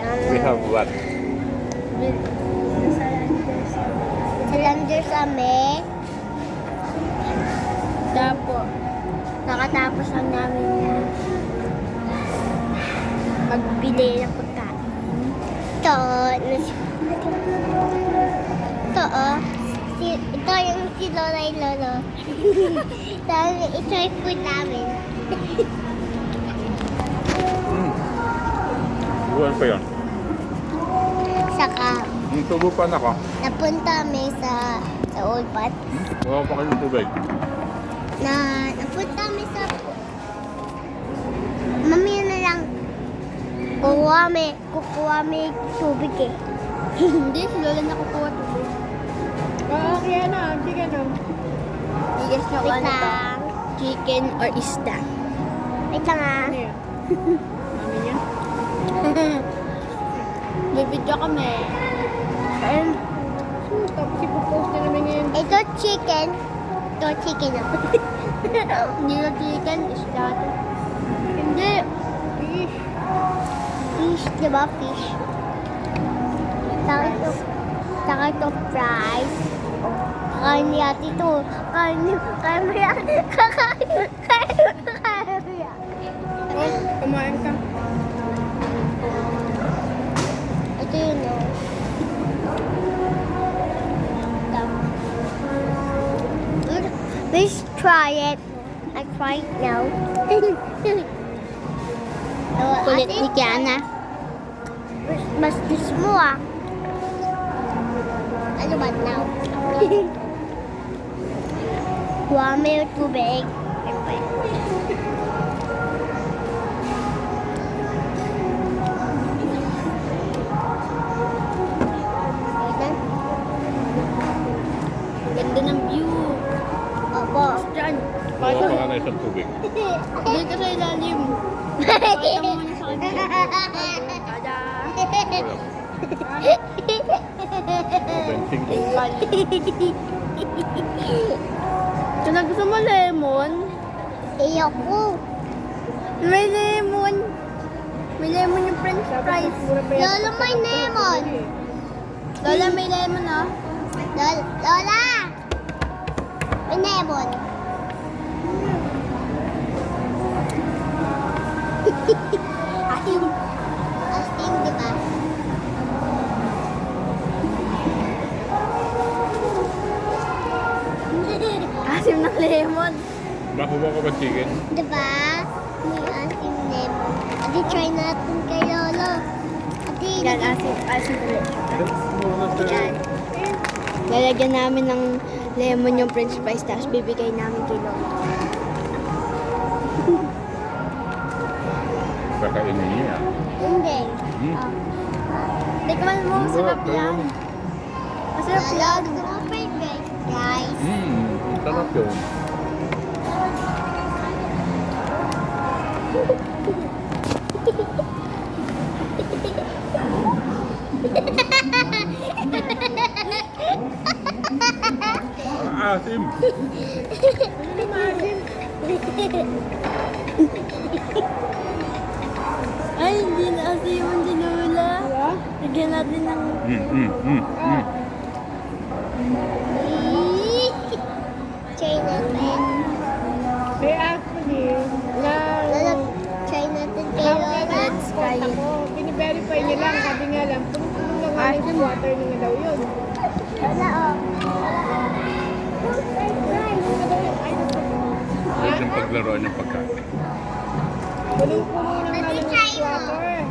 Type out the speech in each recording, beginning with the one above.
We have what? Sa Landers kami. Tapos, nakatapos lang namin magbili ng pagkain. Ito yung si Lola y Lolo. Ito yung food namin. Buwan pa yun. Saka, Tubo pa na ko. napunta kami sa Old Pat. Wala pa kayong tubig. Napunta kami sa... Mamaya na lang. Kukuha may tubig eh. Hindi, si Lola na kukuha tubig. Kaya na, sige na. Bigas na Wait ano to? lang. Chicken or isda? Wait lang ah. Ano yan? Mami niya? Bibidyo kami. Tapos ipopost na namin ngayon. Ito chicken. Ito chicken na. Hindi na chicken, isda to. Hindi. Fish. Fish, diba fish? Saka ito fries. Kain niya ito. Kain mo yan. Kain mo yan. Oh, kumain ka. Ito yun o. Let's try it. I try it now. Kulit ni Kiana. Mas dis mo ah. Ano ba now? Kuha mo yung tubig. Ganda ng view. Opo. Diyan. Wala pa ka na isang tubig. Doon ka sa ilalim. Pakita mo muna sa kanya. Tada! Benching ko. Ito na gusto mo lemon? Ayoko. May lemon. May lemon yung french fries. Lola, may lemon. Lola, may lemon oh. Lola! May lemon. Asim. Asim, di ba? Asim ng lemon. Makuha ko ba chicken? Di ba? May asim lemon. Adi, try natin kay Lolo. Adi, Yan, asim ulit. Yan. Lalagyan namin ng lemon yung french fries, tapos bibigay namin kay Lola. Kakainin niya. Hindi. Tikman mo, masarap yan. Masarap yan. Super guys. Sarap yun. Asim. Ay, hindi na asiman si Lola. Lagyan natin ng... Try natin. They actually, Lola, try natin kay Lola. Let's try it. Bini-verify niya lang, sabi nga lang, punong-puno lang nga yung water niya daw yun. Lola, oh. Ayos yung paglaruan ng pagkain. Punong-puno lang nga Let's yung try mo. water.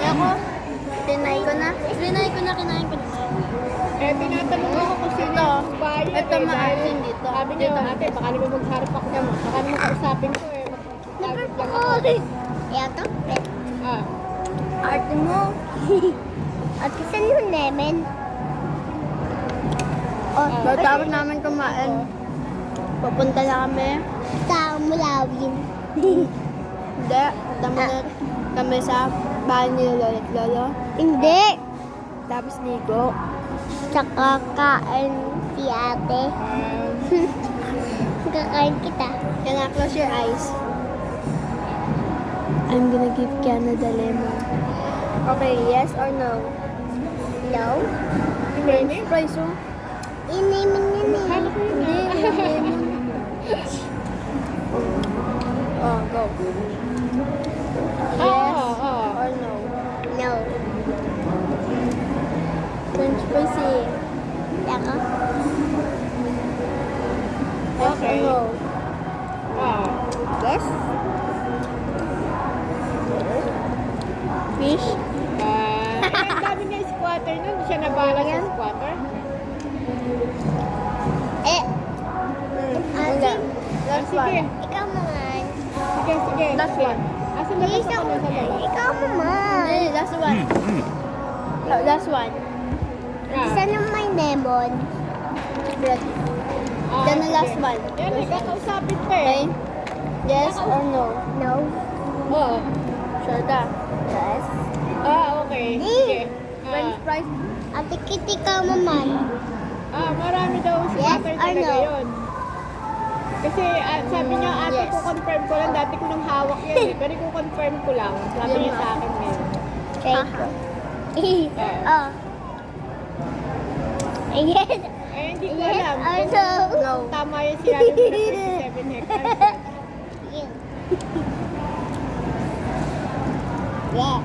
Ako, tinay ko na. Kinain ko na. Eh, tinatanong ako kung sino yung buyer. Ito eh, maasin dahil dito. Sabi niya, ate, baka naman magharap ako niya. Baka naman kausapin ko eh. Target lang ako. Ito, Ah, arte mo. At saan yung lemon? Oh, Pagkatapos namin kumain, papunta na kami. sa Mulawin. Hindi, tama na kami sa bahay ni Lola at Lolo. Hindi. Tapos ligo. Tsaka kain si ate. Kakain kita. Can I close your eyes? I'm gonna give Kiana the lemon. Okay, yes or no? No. French fries, oh. Inimin. Ano ko yun Hindi, ah? lemon. Oh, go. Yes Oo. or no? No. French fries, eh. Ako? Yes Okay. or no? Ah. Yes. Fish? Ang dami niya squatter nun. Hindi siya nabala sa squatter. Eh, Hindi. Last Sige. one. ikaw naman. Sige. Last one. Asa labas Please ako ako. na sa labas? Ikaw naman. Hindi, last one. Last one. Isa na may lemon. Bread. Yan ang last one. Yan, kakausapin pa Okay? eh. Yes or no? No. Oo. Sure ka? Yes. Okay. Sige. French fries? Ate Kitty ka naman. Marami daw squatter Yes or talaga no? yun. Kasi sabi niya, ate Yes. ko confirm ko lang. Dati ko nang hawak yan eh. Pero ko confirm ko lang. Sabi Yan niya nga. sa akin ngayon. Thank you. Oh. Yes. Eh, hindi ko Yes alam. or Kung no? No. tama yung sinabi mo na 27 hectares. Yes. Yeah.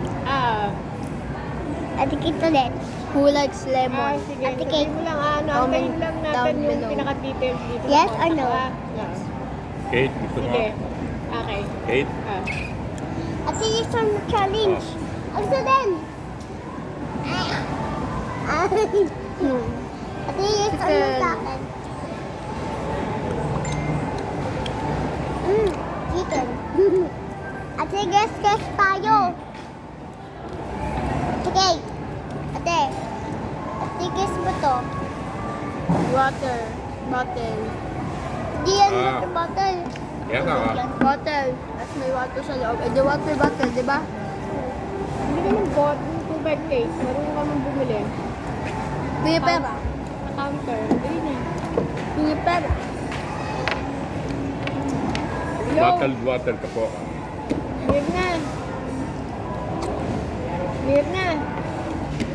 Ate Kitty ulit. Who likes lemon? Sige. Ate Sabihin Kate. mo lang, antayin Comment lang down natin yung below. pinaka-details dito. Yes sa or no? konto, ah. Yes. Kate, gusto mo? Sige. Okay. Kate? Ate, yes or no challenge. Gusto din. Ate, yes or no sa akin. Chicken. Ate, guess tayo. Sige. Ate. Ate, guess mo to. Water. Bottle. Hindi yan Ah. water bottle. Yan na ka. Bottle. Tapos may water sa loob. Eh, di water bottle, di ba? Hindi naman bot, yung tubig case. Marunong ka mong bumili. May pera. Sa counter. Dali na. May pera. Yo! Bottled water ka po. Mir na.